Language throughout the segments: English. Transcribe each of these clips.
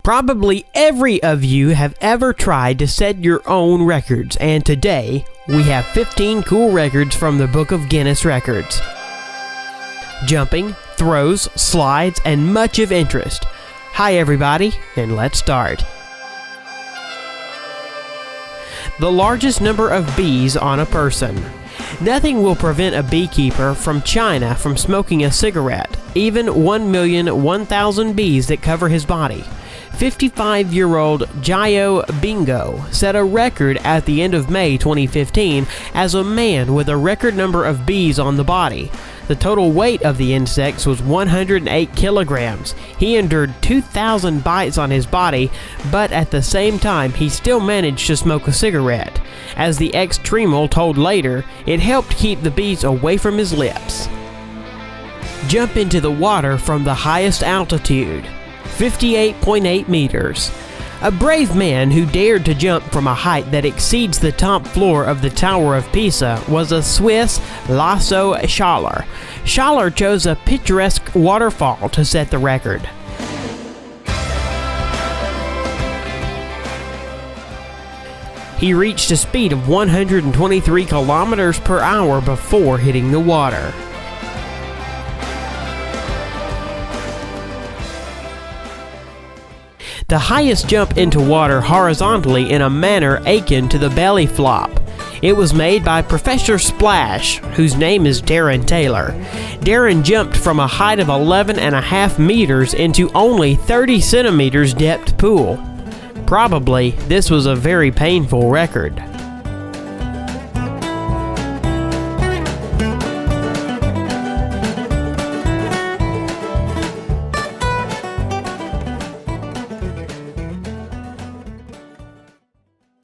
Probably every of you have ever tried to set your own records, and today we have 15 cool records from the Book of Guinness Records. Jumping, throws, slides, and much of interest. Hi everybody, and let's start. The largest number of bees on a person. Nothing will prevent a beekeeper from China from smoking a cigarette, even 1,001,000 bees that cover his body. 55-year-old Jio Bingo set a record at the end of May 2015 as a man with a record number of bees on the body. The total weight of the insects was 108 kilograms. He endured 2,000 bites on his body, but at the same time he still managed to smoke a cigarette. As the ex-Tremel told later, it helped keep the bees away from his lips. Jump into the water from the highest altitude. 58.8 meters. A brave man who dared to jump from a height that exceeds the top floor of the Tower of Pisa was a Swiss Lasso Schaller. Schaller chose a picturesque waterfall to set the record. He reached a speed of 123 kilometers per hour before hitting the water. The highest jump into water horizontally in a manner akin to the belly flop. It was made by Professor Splash, whose name is Darren Taylor. Darren jumped from a height of 11.5 meters into only 30 centimeters depth pool. Probably, this was a very painful record.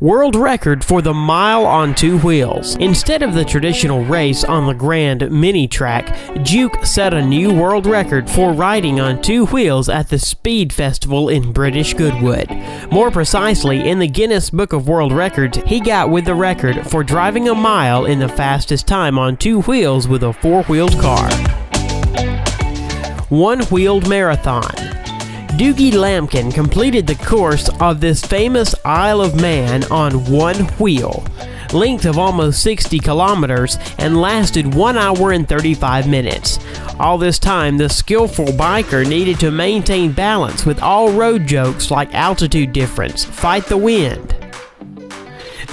World record for the mile on two wheels. Instead of the traditional race on the Grand Mini Track, Juke set a new world record for riding on two wheels at the Speed Festival in British Goodwood. More precisely, in the Guinness Book of World Records, he got with the record for driving a mile in the fastest time on two wheels with a four-wheeled car. One-wheeled marathon. Doogie Lampkin completed the course of this famous Isle of Man on one wheel, length of almost 60 kilometers, and lasted 1 hour and 35 minutes. All this time, the skillful biker needed to maintain balance with all road jokes like altitude difference, fight the wind.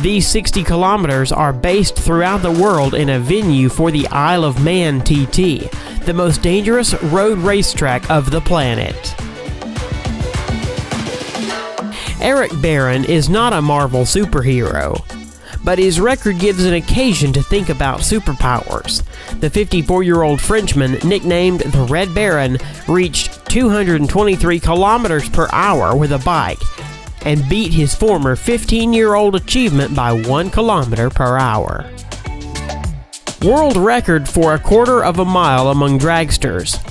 These 60 kilometers are based throughout the world in a venue for the Isle of Man TT, the most dangerous road racetrack of the planet. Eric Barron is not a Marvel superhero, but his record gives an occasion to think about superpowers. The 54-year-old Frenchman, nicknamed the Red Baron, reached 223 kilometers per hour with a bike and beat his former 15-year-old achievement by 1 kilometer per hour. World record for a quarter of a mile among dragsters.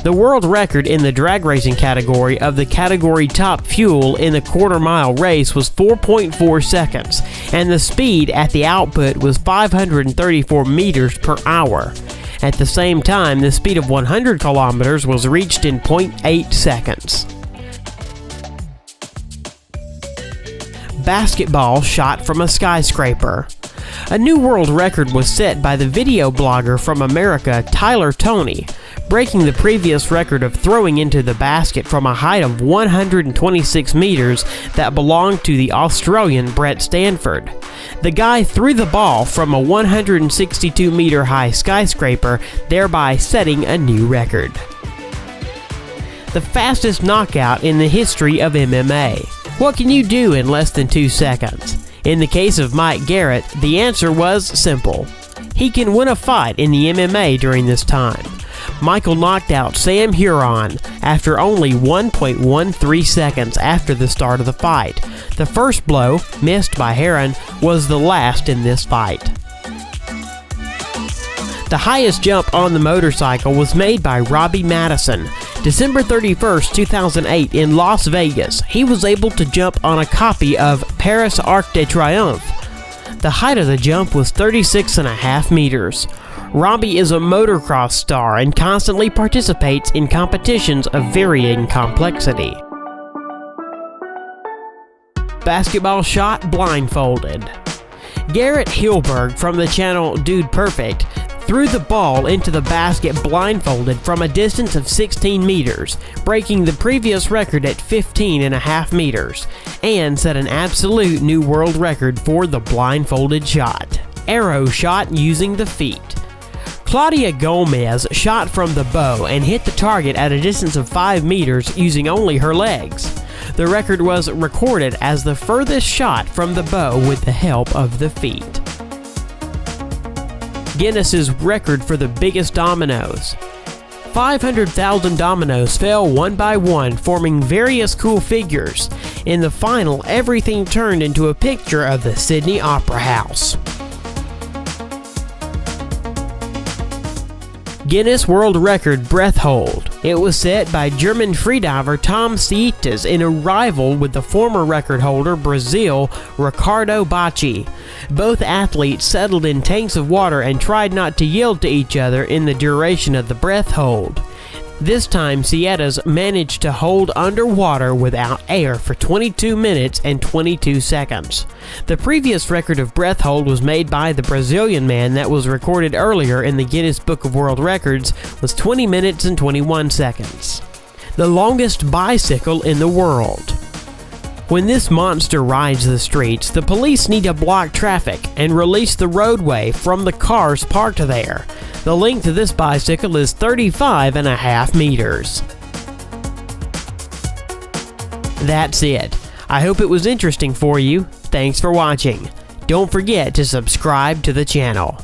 The world record in the drag racing category of the category top fuel in the quarter-mile race was 4.4 seconds, and the speed at the output was 534 meters per hour. At the same time, the speed of 100 kilometers was reached in 0.8 seconds. Basketball shot from a skyscraper. A new world record was set by the video blogger from America, Tyler Toney, breaking the previous record of throwing into the basket from a height of 126 meters that belonged to the Australian Brett Stanford. The guy threw the ball from a 162-meter high skyscraper, thereby setting a new record. The fastest knockout in the history of MMA. What can you do in less than 2 seconds? In the case of Mike Garrett, the answer was simple. He can win a fight in the MMA during this time. Michael knocked out Sam Huron after only 1.13 seconds after the start of the fight. The first blow, missed by Heron, was the last in this fight. The highest jump on the motorcycle was made by Robbie Madison. December 31st, 2008 in Las Vegas, he was able to jump on a copy of Paris Arc de Triomphe. The height of the jump was 36.5 meters. Robbie is a motocross star and constantly participates in competitions of varying complexity. basketball shot blindfolded. Garrett Hilberg from the channel Dude Perfect threw the ball into the basket blindfolded from a distance of 16 meters, breaking the previous record at 15.5 meters, and set an absolute new world record for the blindfolded shot. Arrow shot using the feet. Claudia Gomez shot from the bow and hit the target at a distance of 5 meters using only her legs. The record was recorded as the furthest shot from the bow with the help of the feet. Guinness's record for the biggest dominoes. 500,000 dominoes fell one by one, forming various cool figures. In the final, everything turned into a picture of the Sydney Opera House. Guinness World Record breath hold. It was set by German freediver Tom Sietes in a rival with the former record holder Brazil Ricardo Bacci. Both athletes settled in tanks of water and tried not to yield to each other in the duration of the breath hold. This time, Sietes managed to hold underwater without air for 22 minutes and 22 seconds. The previous record of breath hold was made by the Brazilian man that was recorded earlier in the Guinness Book of World Records was 20 minutes and 21 seconds. The longest bicycle in the world. When this monster rides the streets, the police need to block traffic and release the roadway from the cars parked there. The length of this bicycle is 35.5 meters. That's it. I hope it was interesting for you. Thanks for watching. Don't forget to subscribe to the channel.